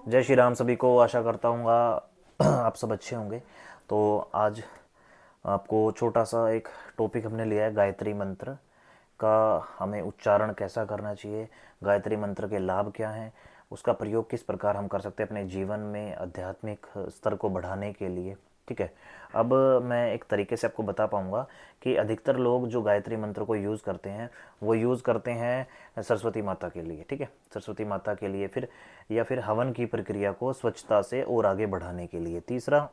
जय श्री राम सभी को। आशा करता हूँ आप सब अच्छे होंगे। तो आज आपको छोटा सा एक टॉपिक हमने लिया है, गायत्री मंत्र का हमें उच्चारण कैसा करना चाहिए, गायत्री मंत्र के लाभ क्या हैं, उसका प्रयोग किस प्रकार हम कर सकते हैं अपने जीवन में आध्यात्मिक स्तर को बढ़ाने के लिए। ठीक है। अब मैं एक तरीके से आपको बता पाऊँगा कि अधिकतर लोग जो गायत्री मंत्र को यूज़ करते हैं वो यूज़ करते हैं सरस्वती माता के लिए। ठीक है, सरस्वती माता के लिए, फिर या फिर हवन की प्रक्रिया को स्वच्छता से और आगे बढ़ाने के लिए। तीसरा,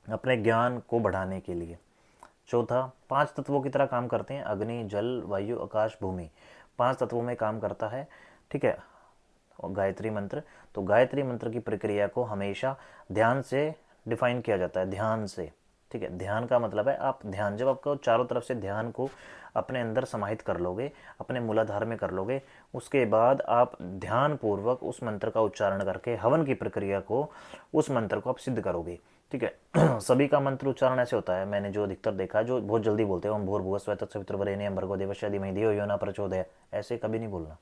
अपने ज्ञान को बढ़ाने के लिए। चौथा, पांच तत्वों की तरह काम करते हैं, अग्नि जल वायु आकाश भूमि, पांच तत्वों में काम करता है। ठीक है। और गायत्री मंत्र, तो गायत्री मंत्र की प्रक्रिया को हमेशा ध्यान से डिफाइन किया जाता है, ध्यान से। ठीक है, ध्यान का मतलब है आप ध्यान, जब आपको चारों तरफ से ध्यान को अपने अंदर समाहित कर लोगे, अपने मूलाधार में कर लोगे, उसके बाद आप ध्यान पूर्वक उस मंत्र का उच्चारण करके हवन की प्रक्रिया को, उस मंत्र को आप सिद्ध करोगे। ठीक है। सभी का मंत्र उच्चारण ऐसे होता है, मैंने जो अधिकतर देखा है, जो बहुत जल्दी बोलते हैं, ओम भूर्भुवस्सुः तत्सवितुर्वरेण्यं भर्गो देवस्य धीमहि धियो यो न प्रचोदयात्, ऐसे कभी नहीं बोलना।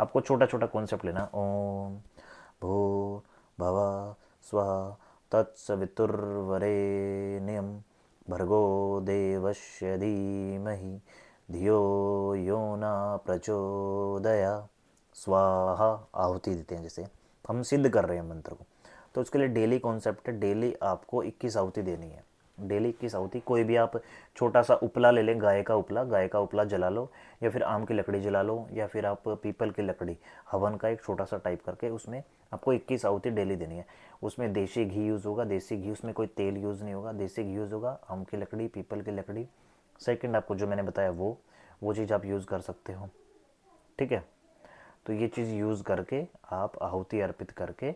आपको छोटा छोटा कॉन्सेप्ट लेना। ओम भू भव स्व तत्सवितुर्वरेण्यं भर्गो देवस्य धीमहि धियो यो न प्रचोदया स्वाहा। आहुति देते हैं, जैसे हम सिद्ध कर रहे हैं मंत्र को। तो उसके लिए डेली कॉन्सेप्ट है, डेली आपको 21 आहुति देनी है। डेली 21 आहुति। कोई भी आप छोटा सा उपला ले लें, गाय का उपला, गाय का उपला जला लो, या फिर आम की लकड़ी जला लो, या फिर आप पीपल की लकड़ी, हवन का एक छोटा सा टाइप करके उसमें आपको 21 आहुति डेली देनी है। उसमें देसी घी यूज़ होगा, देसी घी, उसमें कोई तेल यूज़ नहीं होगा, देसी घी यूज़ होगा, आम की लकड़ी, पीपल की लकड़ी। सेकंड, आपको जो मैंने बताया वो चीज़ आप यूज़ कर सकते हो। ठीक है। तो ये चीज़ यूज़ करके आप आहुति अर्पित करके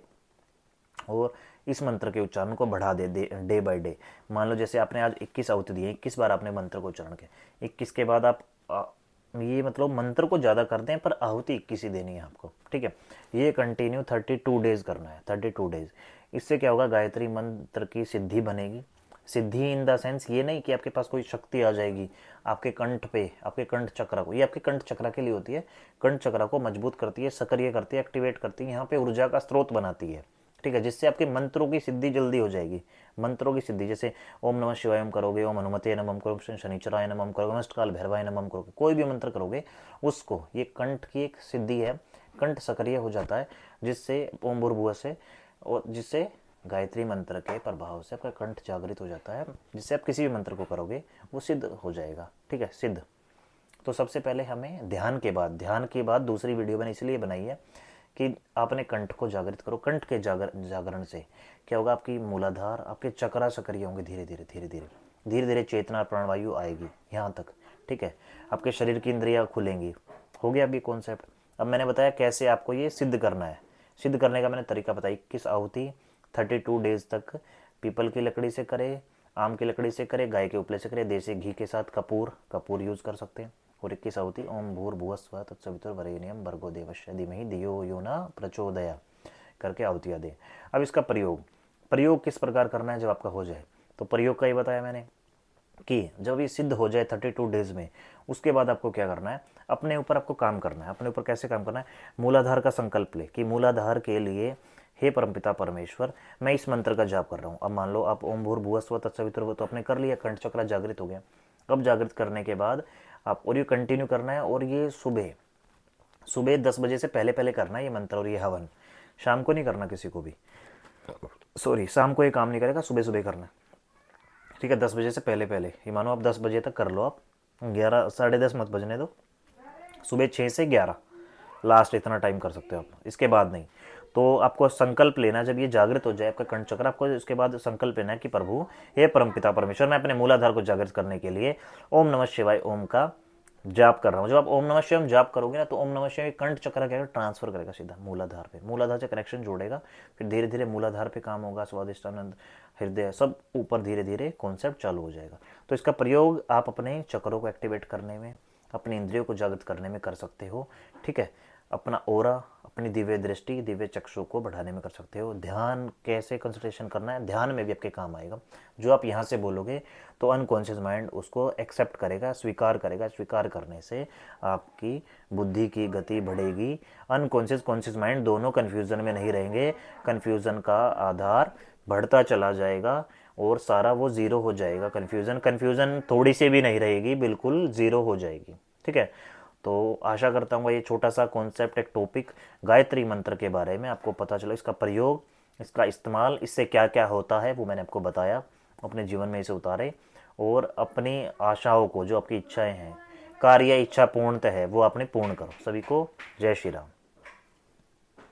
और इस मंत्र के उच्चारण को बढ़ा दे डे बाय डे। मान लो जैसे आपने आज 21 आहुति दी है, 21 बार आपने मंत्र को उच्चारण किया, 21 के बाद आप ये मतलब मंत्र को ज़्यादा कर दें पर आहुति 21 ही देनी है आपको। ठीक है। ये कंटिन्यू 32 डेज करना है, 32 डेज। इससे क्या होगा, गायत्री मंत्र की सिद्धि बनेगी। सिद्धि इन द सेंस ये नहीं कि आपके पास कोई शक्ति आ जाएगी आपके कंठ पे, आपके कंठ चक्र को, ये आपके कंठ चक्र के लिए होती है। कंठ चक्र को मजबूत करती है, सक्रिय करती है, एक्टिवेट करती है, यहाँ पे ऊर्जा का स्रोत बनाती है। ठीक है, जिससे आपके मंत्रों की सिद्धि जल्दी हो जाएगी। मंत्रों की सिद्धि, जैसे ओम नमः शिवाय करोगे, ओम हनुमते नमः करोगे, शनिचराय नमः करोगे, अष्टकाल भैरवाय नमः करोगे, कोई भी मंत्र करोगे उसको, ये कंठ की एक सिद्धि है, कंठ सक्रिय हो जाता है, जिससे ओम भूर्भुवः से, और जिससे गायत्री मंत्र के प्रभाव से आपका कंठ जागृत हो जाता है, जिससे आप किसी भी मंत्र को करोगे वो सिद्ध हो जाएगा। ठीक है, सिद्ध। तो सबसे पहले हमें ध्यान के बाद दूसरी वीडियो मैंने इसलिए बनाई है कि आपने कंठ को जागृत करो। कंठ के जागरण से क्या होगा, आपकी मूलाधार, आपके चक्रा सक्रिय होंगे, धीरे धीरे धीरे धीरे धीरे धीरे चेतना प्राणवायु आएगी यहाँ तक। ठीक है, आपके शरीर की इंद्रियाँ खुलेंगी। हो गया अभी कॉन्सेप्ट। अब मैंने बताया कैसे आपको ये सिद्ध करना है। सिद्ध करने का मैंने तरीका बताया, 21 आहुति 32 डेज तक पीपल की लकड़ी से करे, आम की लकड़ी से करे, गाय के उपले से करे, देसी घी के साथ कपूर कपूर यूज़ कर सकते हैं। और 21 आहुति ओम भूर्भुवस्सुः तत्सवितुर्वरेण्यं भर्गो देवस्य धीमहि धियो यो न प्रचोदयात् करके आहुतियाँ दें। अब इसका प्रयोग किस प्रकार करना है जब आपका हो जाए, तो प्रयोग का ही बताया मैंने कि जब ये सिद्ध हो जाए 32 डेज में, उसके बाद आपको क्या करना है, अपने ऊपर आपको काम करना है। अपने ऊपर कैसे काम करना है, मूलाधार का संकल्प ले कि मूलाधार के लिए हे परमपिता परमेश्वर, मैं इस मंत्र का जाप कर रहा हूँ। अब मान लो आप ओम भूर्भुवस्सुः तत्सवितुर्वरेण्यं तो आपने कर लिया, कंठ चक्र जागृत हो गया। अब जागृत करने के बाद आप, और ये कंटिन्यू करना है, और ये सुबह सुबह 10 बजे से पहले पहले करना है ये मंत्र और ये हवन। शाम को नहीं करना किसी को भी, सॉरी, शाम को ये काम नहीं करेगा, सुबह सुबह करना है। ठीक है, 10 बजे से पहले पहले, ये मानो आप 10 बजे तक कर लो, आप 11 10:30 मत बजने दो, सुबह 6 से 11 लास्ट इतना टाइम कर सकते हो आप, इसके बाद नहीं। तो आपको संकल्प लेना है, जब ये जागृत हो जाए आपका कंठ चक्र, आपको इसके बाद संकल्प लेना है कि प्रभु हे परमपिता परमेश्वर, मैं अपने मूलाधार को जागृत करने के लिए ओम नमः शिवाय ओम का जाप कर रहा हूँ। जब आप ओम नमः शिवाय जाप करोगे ना, तो ओम नमः शिवाय कंठ चक्र क्या ट्रांसफर करेगा सीधा मूलाधार पे, मूलाधार से कनेक्शन जोड़ेगा, फिर धीरे धीरे मूलाधार पे काम होगा, स्वादिष्टानंद, हृदय, सब ऊपर धीरे धीरे कॉन्सेप्ट चालू हो जाएगा। तो इसका प्रयोग आप अपने चक्रों को एक्टिवेट करने में, अपनी इंद्रियों को जागृत करने में कर सकते हो। ठीक है, अपना ओरा, अपनी दिव्य दृष्टि, दिव्य चक्षु को बढ़ाने में कर सकते हो। ध्यान कैसे कंसंट्रेशन करना है, ध्यान में भी आपके काम आएगा। जो आप यहाँ से बोलोगे तो अनकॉन्शियस माइंड उसको एक्सेप्ट करेगा, स्वीकार करेगा। स्वीकार करने से आपकी बुद्धि की गति बढ़ेगी। अनकॉन्शियस कॉन्शियस माइंड दोनों कन्फ्यूज़न में नहीं रहेंगे। कन्फ्यूज़न का आधार बढ़ता चला जाएगा और सारा वो ज़ीरो हो जाएगा। कन्फ्यूज़न थोड़ी सी भी नहीं रहेगी, बिल्कुल ज़ीरो हो जाएगी। ठीक है, तो आशा करता हूँ ये छोटा सा कॉन्सेप्ट, एक टॉपिक गायत्री मंत्र के बारे में आपको पता चला। इसका प्रयोग, इसका इस्तेमाल, इससे क्या क्या होता है वो मैंने आपको बताया। अपने जीवन में इसे उतारे और अपनी आशाओं को, जो आपकी इच्छाएं हैं, कार्य इच्छा पूर्णतः है, वो आपने पूर्ण करो। सभी को जय श्री राम।